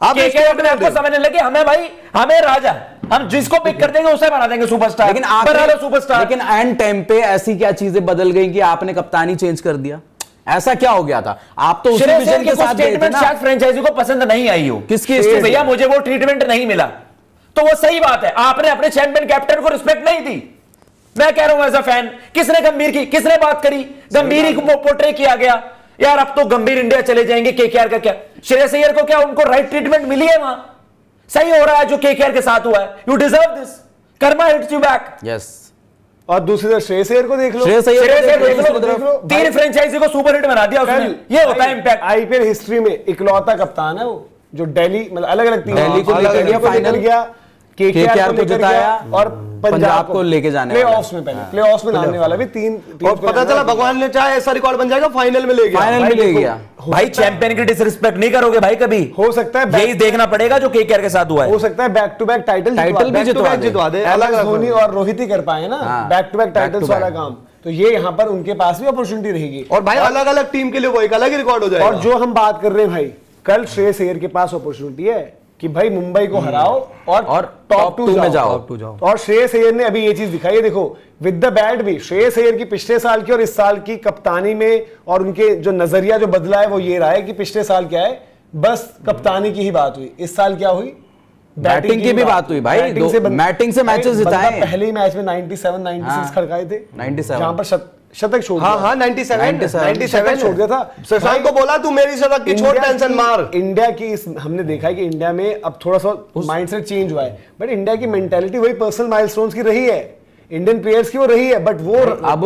आप अपने आपको समझने लगे हमें भाई, हमें राजा, हम जिसको पिक कर देंगे उसे बना देंगे सुपरस्टार। लेकिन आप सुपरस्टार, लेकिन एंड टाइम पे ऐसी क्या चीजें बदल गई कि आपने कप्तानी चेंज कर दिया? ऐसा क्या हो गया था? आप तो उसी विजन के साथ गए थे ना। शायद फ्रेंचाइजी को पसंद नहीं आई हो। किसकी? भैया मुझे वो ट्रीटमेंट नहीं मिला, तो वो सही बात है, आपने अपने चैंपियन कैप्टन को रिस्पेक्ट नहीं दी। मैं कह रहा हूं एज अ फैन, किसने गंभीर की, किसने बात करी? गंभीर को पोर्ट्रे किया गया, यार अब तो गंभीर इंडिया चले जाएंगे, केकेआर का क्या? श्रेयस अय्यर को क्या उनको राइट ट्रीटमेंट मिली है? वहां सही हो रहा है जो केकेआर के साथ हुआ है। You deserve this, Karma hits you back. Yes. और दूसरी तरफ श्रेयस अय्यर को देख लो, श्रेयस अय्यर देख लो, 3 फ्रेंचाइजी को सुपर हिट बना दिया उसने। ये होता है इंपैक्ट। आईपीएल हिस्ट्री में इकलौता कप्तान है वो जो दिल्ली, मतलब अलग अलग टीम, दिल्ली को लेकर गया फाइनल, गया, केकेआर को जिताया और पंजाब को लेके जाने प्लेऑफ्स में, पहले प्लेऑफ्स में लाने वाला भी 3 और पता चला भगवान ने चाहे ऐसा रिकॉर्ड बन जाएगा, फाइनल में ले गया। फाइनल में ले गया। भाई चैंपियन की डिसरिस्पेक्ट नहीं करोगे भाई कभी। हो सकता है यही देखना पड़ेगा जो केकेआर के साथ हुआ है। हो सकता है बैक टू बैक टाइटल भी जितवा दे। अलग धोनी और रोहित ही कर पाए ना बैक टू बैक टाइटल्स वाला काम, तो ये यहाँ पर उनके पास भी अपॉर्चुनिटी रहेगी। और भाई अलग अलग टीम के लिए वो एक अलग ही रिकॉर्ड हो जाएगा। और जो हम बात कर रहे हैं भाई, कल श्रेयस अय्यर के पास अपॉर्चुनिटी है कि भाई मुंबई को हराओ और टॉप 2 में जाओ। और श्रेयस अय्यर ने अभी ये चीज दिखाई है, देखो विद द बैट भी श्रेयस अय्यर की पिछले साल की और इस साल की कप्तानी में और उनके जो नजरिया जो बदला है वो ये रहा है कि पिछले साल क्या है, बस कप्तानी की ही बात हुई, इस साल क्या हुई, बैटिंग की भी बात हुई भाई। बैटिंग से मैचेस जिताए। पहले ही मैच में 97 96 खड़काए थे, 97 जहां पर शतक छोड़ दिया। हाँ 97 छोड़ दिया था। शशांक को बोला तू मेरी शतक की छोड़, टेंशन मार। इंडिया की हमने देखा है कि इंडिया में अब थोड़ा सा माइंडसेट चेंज हुआ है, बट इंडिया की मेंटालिटी वही पर्सनल माइलस्टोन्स की रही है, इंडियन प्लेयर्स की वो रही है, बट वो अब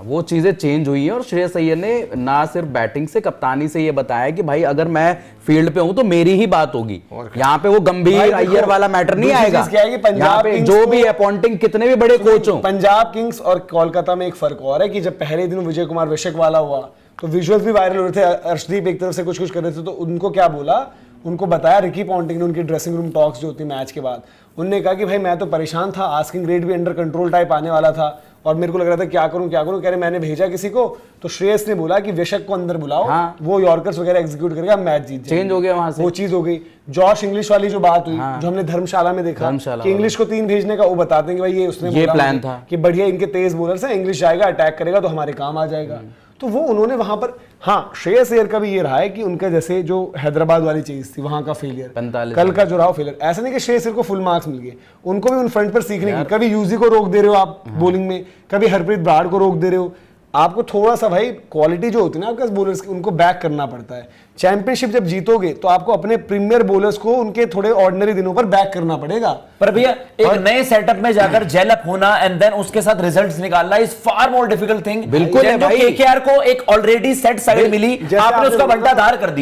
वो चीजें चेंज हुई हैं। और श्रेयस अय्यर ने ना सिर्फ बैटिंग से, कप्तानी से ये बताया कि भाई अगर मैं फील्ड पे हूं तो मेरी ही बात होगी, यहाँ पे वो गंभीर अय्यर वाला मैटर नहीं आएगा। यहाँ पे जो भी अपॉइंटिंग कितने भी बड़े कोच हो, पंजाब किंग्स और कोलकाता में एक फर्क और है कि जब पहले दिन विजय कुमार विशक वाला हुआ तो विजुअल्स भी वायरल हो रहे थे, अर्शदीप एक तरफ से कुछ कर रहे थे, तो उनको क्या बोला, उनको बताया रिकी पॉन्टिंग ने, उनकी ड्रेसिंग रूम टॉक्स जो होती मैच के बाद, उन्होंने कहा कि भाई मैं तो परेशान था, आस्किंग रेट भी अंडर कंट्रोल टाइप आने वाला था और मेरे को लग रहा था क्या करूं, कह रहे मैंने भेजा किसी को, तो श्रेयस ने बोला कि विशक को अंदर बुलाओ, वो यॉर्कर्स वगैरह एग्जीक्यूट करके हम मैच जीत जाएंगे। चेंज हो गया वहां से, वो चीज हो गई। जॉश इंग्लिश वाली जो बात हुई, जो हमने धर्मशाला में देखा कि इंग्लिश को 3 भेजने का, वो बताते हैं कि भाई ये उसने ये प्लान था कि बढ़िया इनके तेज बॉलर्स हैं, इंग्लिश जाएगा अटैक करेगा तो हमारे काम आ जाएगा। तो वो उन्होंने वहां पर, हाँ श्रेयस अय्यर का भी ये रहा है कि उनका जैसे जो हैदराबाद वाली चीज थी वहां का फेलियर, कल का जो रहा फेलियर, ऐसा नहीं कि श्रेयस अय्यर को फुल मार्क्स मिल गए, उनको भी उन फ्रंट पर सीखने की, कभी यूजी को रोक दे रहे हो आप बॉलिंग में, कभी हरप्रीत ब्राड को रोक दे रहे हो, आपको थोड़ा सा भाई क्वालिटी जो होती है ना आपके बॉलर्स की, उनको बैक करना पड़ता है। चैंपियनशिप जब जीतोगे तो आपको अपने प्रीमियर बॉलर्स को उनके थोड़े ऑर्डिनरी दिनों पर बैक करना पड़ेगा। पर भैया एक नए सेटअप में जाकर जेल अप होना एंड देन उसके साथ रिजल्ट्स निकालना is far more difficult thing. बिल्कुल है भाई। केकेआर को एक ऑलरेडी सेट साइड मिली, आपने उसका बंटाधार कर दिया।